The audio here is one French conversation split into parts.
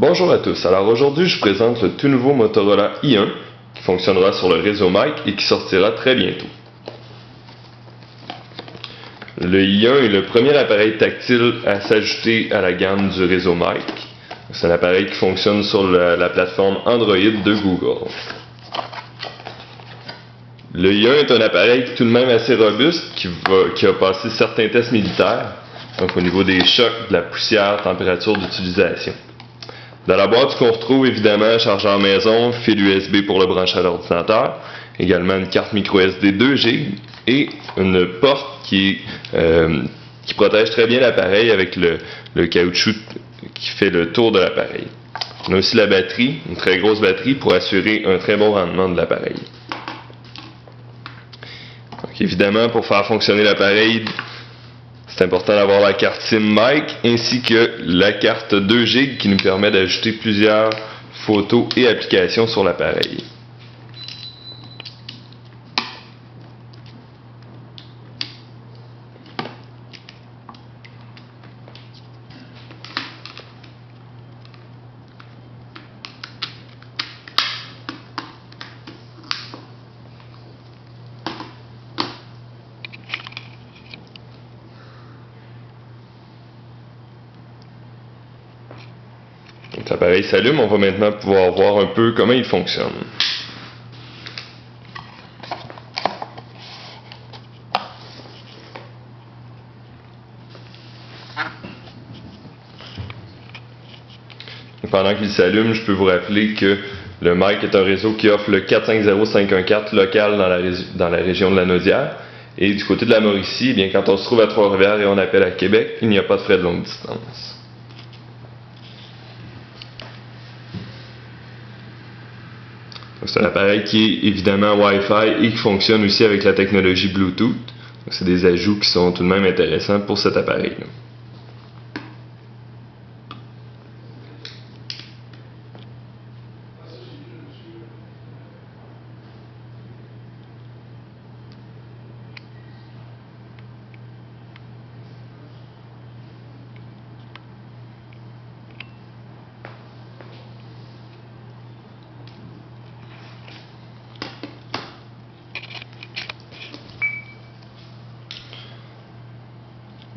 Bonjour à tous, alors aujourd'hui je présente le tout nouveau Motorola i1 qui fonctionnera sur le réseau Mic et qui sortira très bientôt. Le i1 est le premier appareil tactile à s'ajouter à la gamme du réseau Mic. C'est un appareil qui fonctionne sur la plateforme Android de Google. Le i1 est un appareil tout de même assez robuste qui a passé certains tests militaires, donc au niveau des chocs, de la poussière, température d'utilisation. Dans la boîte, qu'on retrouve évidemment un chargeur maison, fil USB pour le brancher à l'ordinateur, également une carte micro SD 2G et une porte qui protège très bien l'appareil avec le caoutchouc qui fait le tour de l'appareil. On a aussi la batterie, une très grosse batterie pour assurer un très bon rendement de l'appareil. Donc, évidemment, pour faire fonctionner l'appareil, c'est important d'avoir la carte SIM Mic ainsi que la carte 2G qui nous permet d'ajouter plusieurs photos et applications sur l'appareil. Donc l'appareil s'allume, on va maintenant pouvoir voir un peu comment il fonctionne. Et pendant qu'il s'allume, je peux vous rappeler que le Mic est un réseau qui offre le 450-514 local dans la région de la Naudière. Et du côté de la Mauricie, eh bien, quand on se trouve à Trois-Rivières et on appelle à Québec, il n'y a pas de frais de longue distance. C'est un appareil qui est évidemment Wi-Fi et qui fonctionne aussi avec la technologie Bluetooth. C'est des ajouts qui sont tout de même intéressants pour cet appareil-là.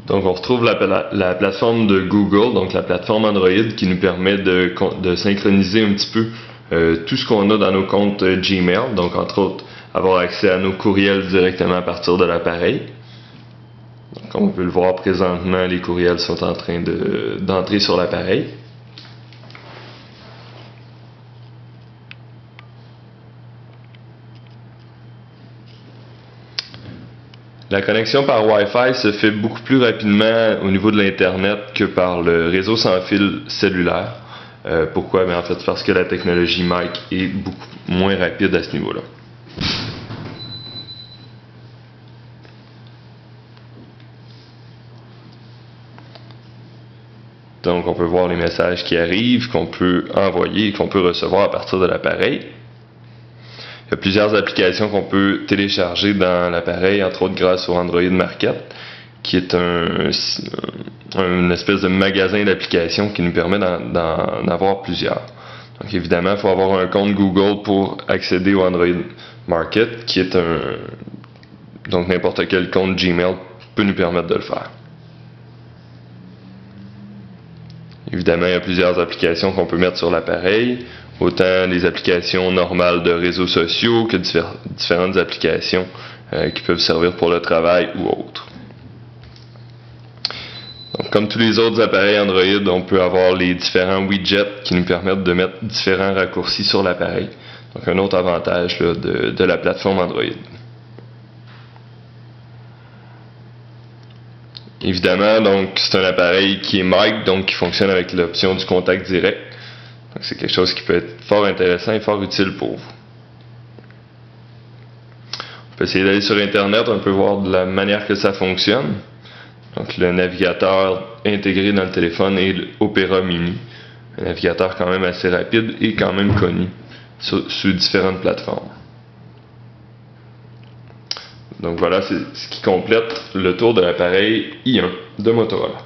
Donc on retrouve la plateforme de Google, donc la plateforme Android qui nous permet de synchroniser un petit peu tout ce qu'on a dans nos comptes Gmail, donc entre autres avoir accès à nos courriels directement à partir de l'appareil. Comme on peut le voir présentement, les courriels sont en train d'entrer sur l'appareil. La connexion par Wi-Fi se fait beaucoup plus rapidement au niveau de l'Internet que par le réseau sans fil cellulaire. Pourquoi? En fait, parce que la technologie Mic est beaucoup moins rapide à ce niveau-là. Donc, on peut voir les messages qui arrivent, qu'on peut envoyer et qu'on peut recevoir à partir de l'appareil. Il y a plusieurs applications qu'on peut télécharger dans l'appareil, entre autres grâce au Android Market, qui est une espèce de magasin d'applications qui nous permet d'en avoir plusieurs. Donc évidemment, il faut avoir un compte Google pour accéder au Android Market, qui est donc n'importe quel compte Gmail peut nous permettre de le faire. Évidemment, il y a plusieurs applications qu'on peut mettre sur l'appareil, autant des applications normales de réseaux sociaux que différentes applications qui peuvent servir pour le travail ou autres. Donc, comme tous les autres appareils Android, on peut avoir les différents widgets qui nous permettent de mettre différents raccourcis sur l'appareil. Donc un autre avantage là, de la plateforme Android. Évidemment, donc c'est un appareil qui est Mic, donc qui fonctionne avec l'option du contact direct. Donc c'est quelque chose qui peut être fort intéressant et fort utile pour vous. On peut essayer d'aller sur Internet, on peut voir de la manière que ça fonctionne. Donc le navigateur intégré dans le téléphone est l'Opera Mini. Un navigateur quand même assez rapide et quand même connu sur différentes plateformes. Donc voilà, c'est ce qui complète le tour de l'appareil i1 de Motorola.